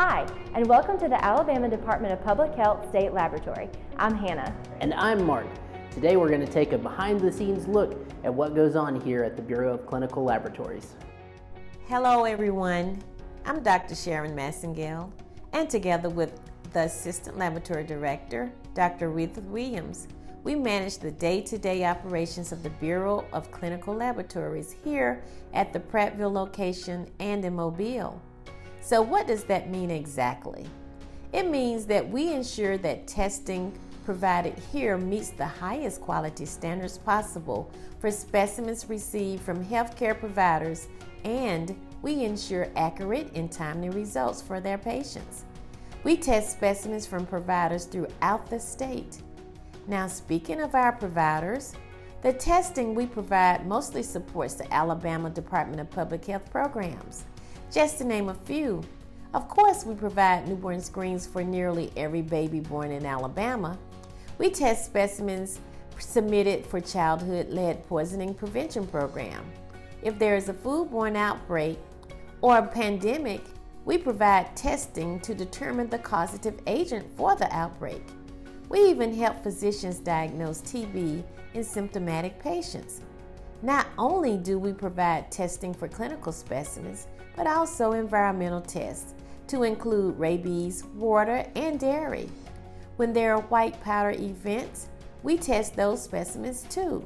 Hi, and welcome to the Alabama Department of Public Health State Laboratory. I'm Hannah. And I'm Mark. Today we're going to take a behind-the-scenes look at what goes on here at the Bureau of Clinical Laboratories. Hello everyone, I'm Dr. Sharon Massengale, and together with the Assistant Laboratory Director, Dr. Aretha Williams, we manage the day-to-day operations of the Bureau of Clinical Laboratories here at the Prattville location and in Mobile. So what does that mean exactly? It means that we ensure that testing provided here meets the highest quality standards possible for specimens received from healthcare providers, and we ensure accurate and timely results for their patients. We test specimens from providers throughout the state. Now, speaking of our providers, the testing we provide mostly supports the Alabama Department of Public Health programs. Just to name a few, of course, we provide newborn screenings for nearly every baby born in Alabama. We test specimens submitted for childhood lead poisoning prevention program. If there is a foodborne outbreak or a pandemic, we provide testing to determine the causative agent for the outbreak. We even help physicians diagnose TB in symptomatic patients. Not only do we provide testing for clinical specimens, but also environmental tests to include rabies, water, and dairy. When there are white powder events, we test those specimens too.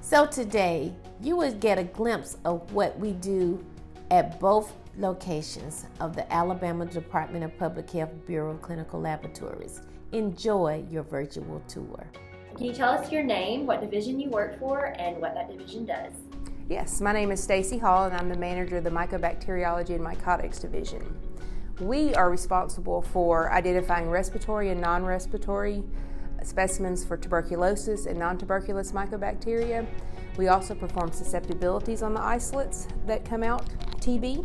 So today, you will get a glimpse of what we do at both locations of the Alabama Department of Public Health Bureau of Clinical Laboratories. Enjoy your virtual tour. Can you tell us your name, what division you work for, and what that division does? Yes, my name is Stacy Hall, and I'm the manager of the Microbiology and Mycotics division. We are responsible for identifying respiratory and non-respiratory specimens for tuberculosis and non-tuberculous mycobacteria. We also perform susceptibilities on the isolates that come out, TB.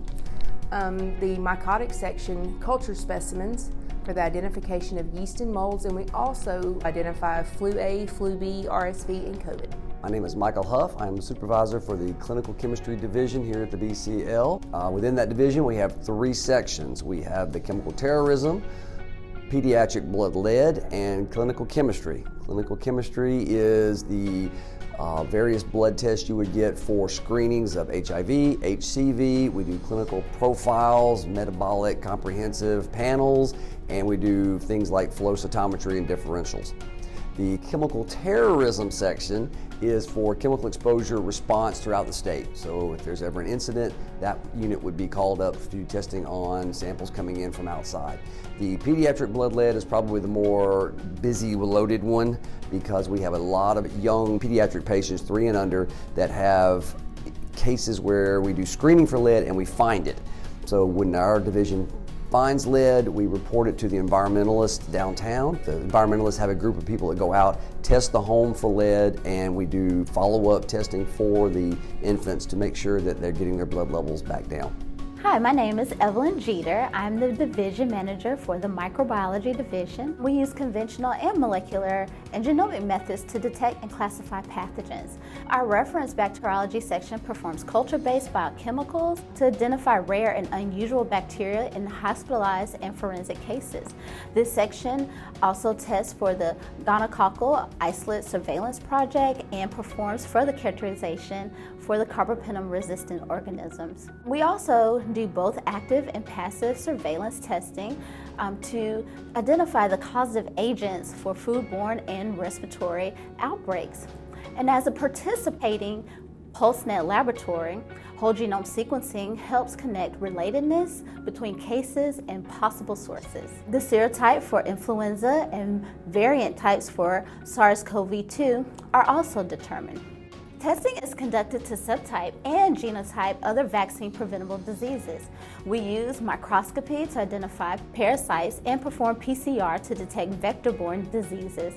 The mycotic section culture specimens for the identification of yeast and molds, and we also identify flu A, flu B, RSV, and COVID. My name is Michael Huff. I'm the supervisor for the Clinical Chemistry Division here at the BCL. Within that division, we have three sections. We have the chemical terrorism, pediatric blood lead, and clinical chemistry. Clinical chemistry is the various blood tests you would get for screenings of HIV, HCV. We do clinical profiles, metabolic comprehensive panels, and we do things like flow cytometry and differentials. The chemical terrorism section is for chemical exposure response throughout the state. So if there's ever an incident, that unit would be called up to do testing on samples coming in from outside. The pediatric blood lead is probably the more busy, loaded one because we have a lot of young pediatric patients, 3 and under, that have cases where we do screening for lead and we find it. So when our division finds lead, we report it to the environmentalists downtown. The environmentalists have a group of people that go out, test the home for lead, and we do follow-up testing for the infants to make sure that they're getting their blood levels back down. Hi, my name is Evelyn Jeter. I'm the division manager for the Microbiology division. We use conventional and molecular and genomic methods to detect and classify pathogens. Our reference bacteriology section performs culture-based biochemicals to identify rare and unusual bacteria in hospitalized and forensic cases. This section also tests for the gonococcal isolate surveillance project and performs further characterization for the carbapenem-resistant organisms. We also do both active and passive surveillance testing to identify the causative agents for foodborne and respiratory outbreaks. And as a participating PulseNet laboratory, whole genome sequencing helps connect relatedness between cases and possible sources. The serotype for influenza and variant types for SARS-CoV-2 are also determined. Testing is conducted to subtype and genotype other vaccine-preventable diseases. We use microscopy to identify parasites and perform PCR to detect vector-borne diseases.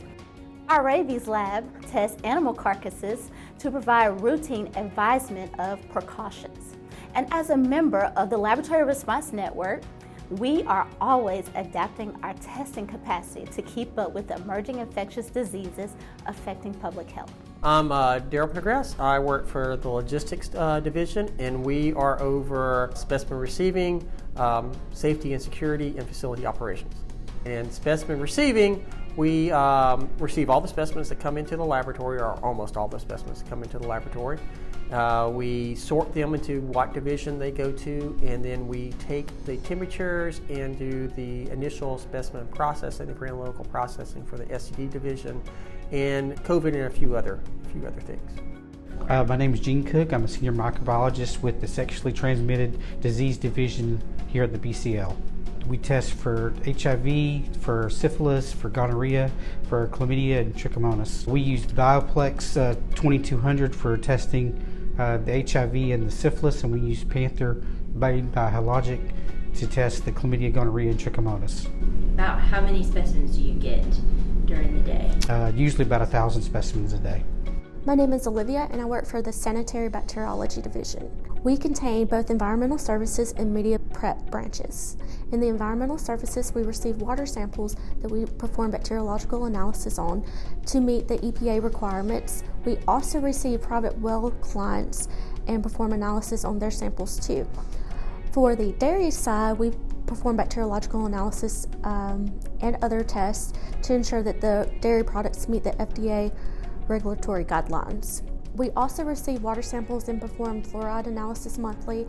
Our rabies lab tests animal carcasses to provide routine advisement of precautions. And as a member of the Laboratory Response Network, We are always adapting our testing capacity to keep up with the emerging infectious diseases affecting public health. I'm Daryl Progress. I work for the logistics division, and we are over specimen receiving, safety and security, and facility operations. And specimen receiving, we receive all the specimens that come into the laboratory, or almost all the specimens that come into the laboratory. We sort them into what division they go to, and then we take the temperatures and do the initial specimen processing, the pre-analytical processing for the STD division, and COVID and a few other things. My name is Gene Cook. I'm a senior microbiologist with the Sexually Transmitted Disease Division here at the BCL. We test for HIV, for syphilis, for gonorrhea, for chlamydia, and trichomonas. We use Bioplex 2200 for testing the HIV and the syphilis, and we use Panther made by Hologic to test the chlamydia, gonorrhea, and trichomonas. About how many specimens do you get during the day? Usually about 1,000 specimens a day. My name is Olivia, and I work for the Sanitary Bacteriology Division. We contain both environmental services and media prep branches. In the environmental services, we receive water samples that we perform bacteriological analysis on to meet the EPA requirements. We also receive private well clients and perform analysis on their samples too. For the dairy side, we perform bacteriological analysis and other tests to ensure that the dairy products meet the FDA regulatory guidelines. We also receive water samples and perform fluoride analysis monthly.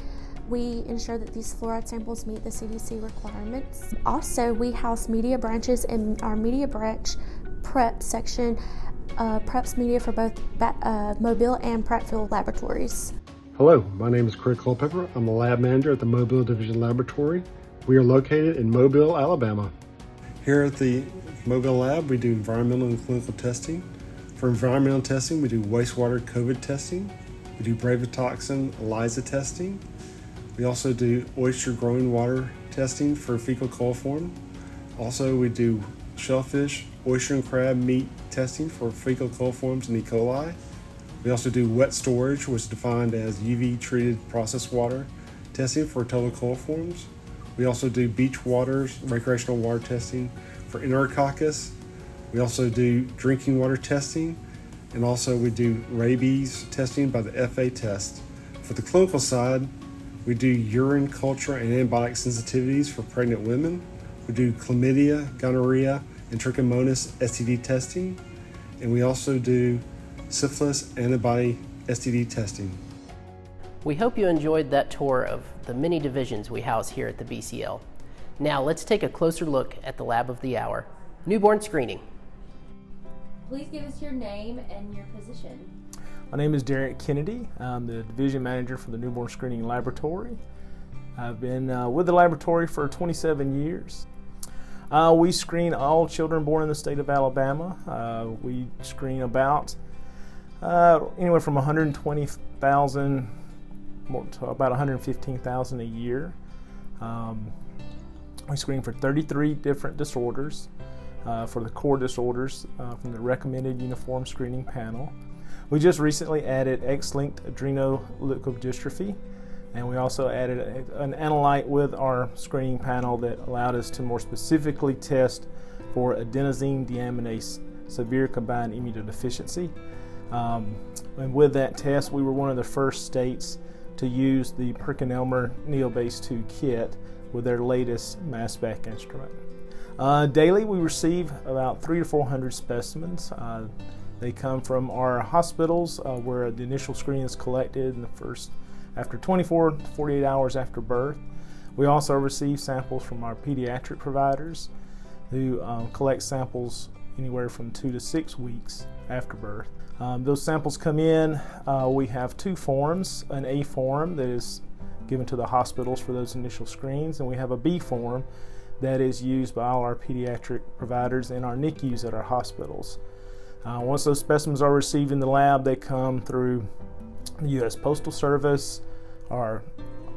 We ensure that these fluoride samples meet the CDC requirements. Also, we house media branches, and our media branch prep section preps media for both Mobile and Prattville laboratories. Hello, my name is Craig Culpepper. I'm the lab manager at the Mobile Division Laboratory. We are located in Mobile, Alabama. Here at the Mobile Lab, we do environmental and clinical testing. For environmental testing, we do wastewater COVID testing. We do brevetoxin ELISA testing. We also do oyster growing water testing for fecal coliform. Also, we do shellfish, oyster and crab meat testing for fecal coliforms and E. coli. We also do wet storage, which is defined as UV treated processed water testing for total coliforms. We also do beach waters, recreational water testing for Enterococcus. We also do drinking water testing, and also we do rabies testing by the FA test. For the clinical side, we do urine culture and antibiotic sensitivities for pregnant women. We do chlamydia, gonorrhea, and trichomonas STD testing, and we also do syphilis antibody STD testing. We hope you enjoyed that tour of the many divisions we house here at the BCL. Now let's take a closer look at the lab of the hour, newborn screening. Please give us your name and your position. My name is Derek Kennedy. I'm the division manager for the newborn screening laboratory. I've been with the laboratory for 27 years. We screen all children born in the state of Alabama. We screen about anywhere from 120,000 to about 115,000 a year. We screen for 33 different disorders. For the core disorders from the recommended uniform screening panel. We just recently added X-linked adrenoleukodystrophy, and we also added an analyte with our screening panel that allowed us to more specifically test for adenosine deaminase severe combined immunodeficiency. And with that test, we were one of the first states to use the PerkinElmer NeoBase 2 kit with their latest mass spec instrument. Daily, we receive about 300 to 400 specimens. They come from our hospitals where the initial screening is collected in the first, after 24 to 48 hours after birth. We also receive samples from our pediatric providers who collect samples anywhere from 2 to 6 weeks after birth. Those samples come in, we have two forms, an A form that is given to the hospitals for those initial screens, and we have a B form that is used by all our pediatric providers and our NICUs at our hospitals. Once those specimens are received in the lab, they come through the U.S. Postal Service, our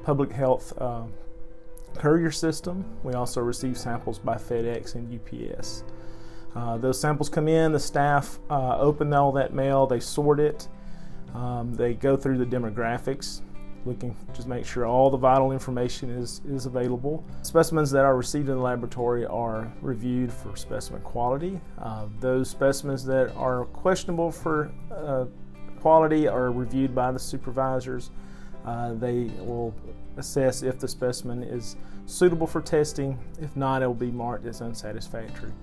public health courier system. We also receive samples by FedEx and UPS. Those samples come in, the staff open all that mail, they sort it, they go through the demographics, looking to make sure all the vital information is available. Specimens that are received in the laboratory are reviewed for specimen quality. Those specimens that are questionable for quality are reviewed by the supervisors. They will assess if the specimen is suitable for testing. If not, it will be marked as unsatisfactory.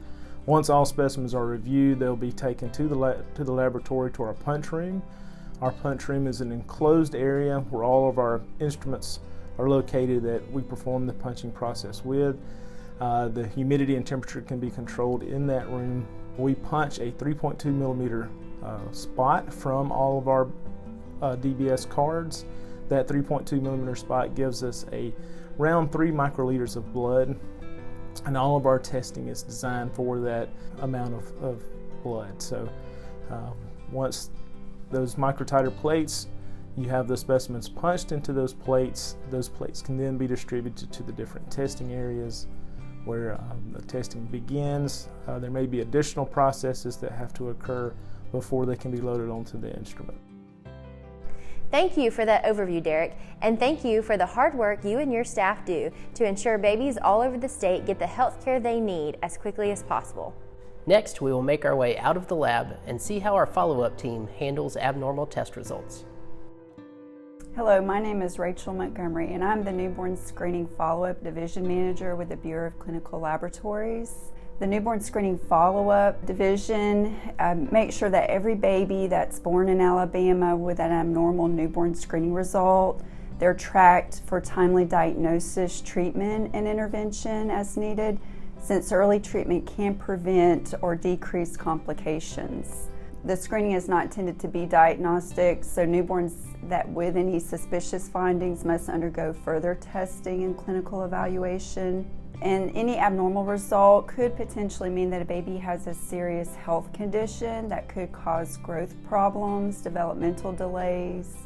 Once all specimens are reviewed, they'll be taken to the laboratory to our punch room. Our punch room is an enclosed area where all of our instruments are located that we perform the punching process with. The humidity and temperature can be controlled in that room. We punch a 3.2 millimeter spot from all of our DBS cards. That 3.2 millimeter spot gives us around 3 microliters of blood, and all of our testing is designed for that amount of blood. So once those microtiter plates, you have the specimens punched into those plates can then be distributed to the different testing areas where the testing begins. There may be additional processes that have to occur before they can be loaded onto the instrument. Thank you for that overview, Derek, and thank you for the hard work you and your staff do to ensure babies all over the state get the health care they need as quickly as possible. Next, we will make our way out of the lab and see how our follow-up team handles abnormal test results. Hello, my name is Rachael Montgomery, and I'm the Newborn Screening Follow-Up Division Manager with the Bureau of Clinical Laboratories. The Newborn Screening Follow-Up Division makes sure that every baby that's born in Alabama with an abnormal newborn screening result, they're tracked for timely diagnosis, treatment, and intervention as needed, since early treatment can prevent or decrease complications. The screening is not intended to be diagnostic, so newborns that with any suspicious findings must undergo further testing and clinical evaluation. And any abnormal result could potentially mean that a baby has a serious health condition that could cause growth problems, developmental delays,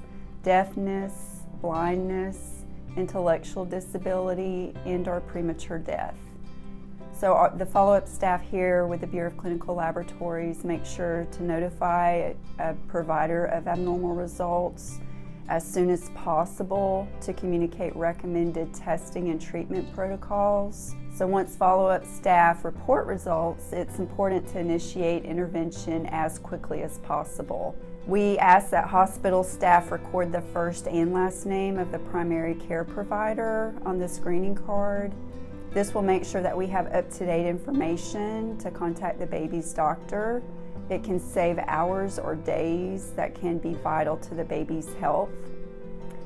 deafness, blindness, intellectual disability, and/or premature death. So the follow-up staff here with the Bureau of Clinical Laboratories make sure to notify a provider of abnormal results as soon as possible to communicate recommended testing and treatment protocols. So once follow-up staff report results, it's important to initiate intervention as quickly as possible. We ask that hospital staff record the first and last name of the primary care provider on the screening card. This will make sure that we have up-to-date information to contact the baby's doctor. It can save hours or days that can be vital to the baby's health.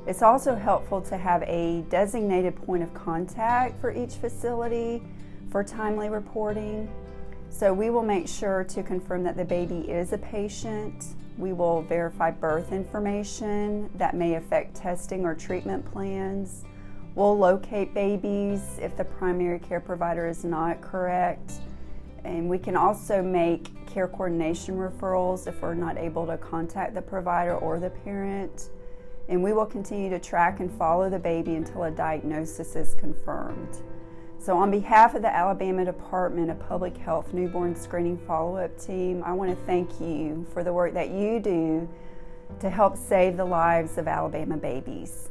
It's also helpful to have a designated point of contact for each facility for timely reporting. So we will make sure to confirm that the baby is a patient. We will verify birth information that may affect testing or treatment plans. We'll locate babies if the primary care provider is not correct. And we can also make care coordination referrals if we're not able to contact the provider or the parent. And we will continue to track and follow the baby until a diagnosis is confirmed. So on behalf of the Alabama Department of Public Health Newborn Screening Follow-Up Team, I want to thank you for the work that you do to help save the lives of Alabama babies.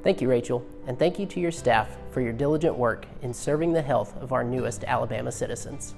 Thank you, Rachael, and thank you to your staff for your diligent work in serving the health of our newest Alabama citizens.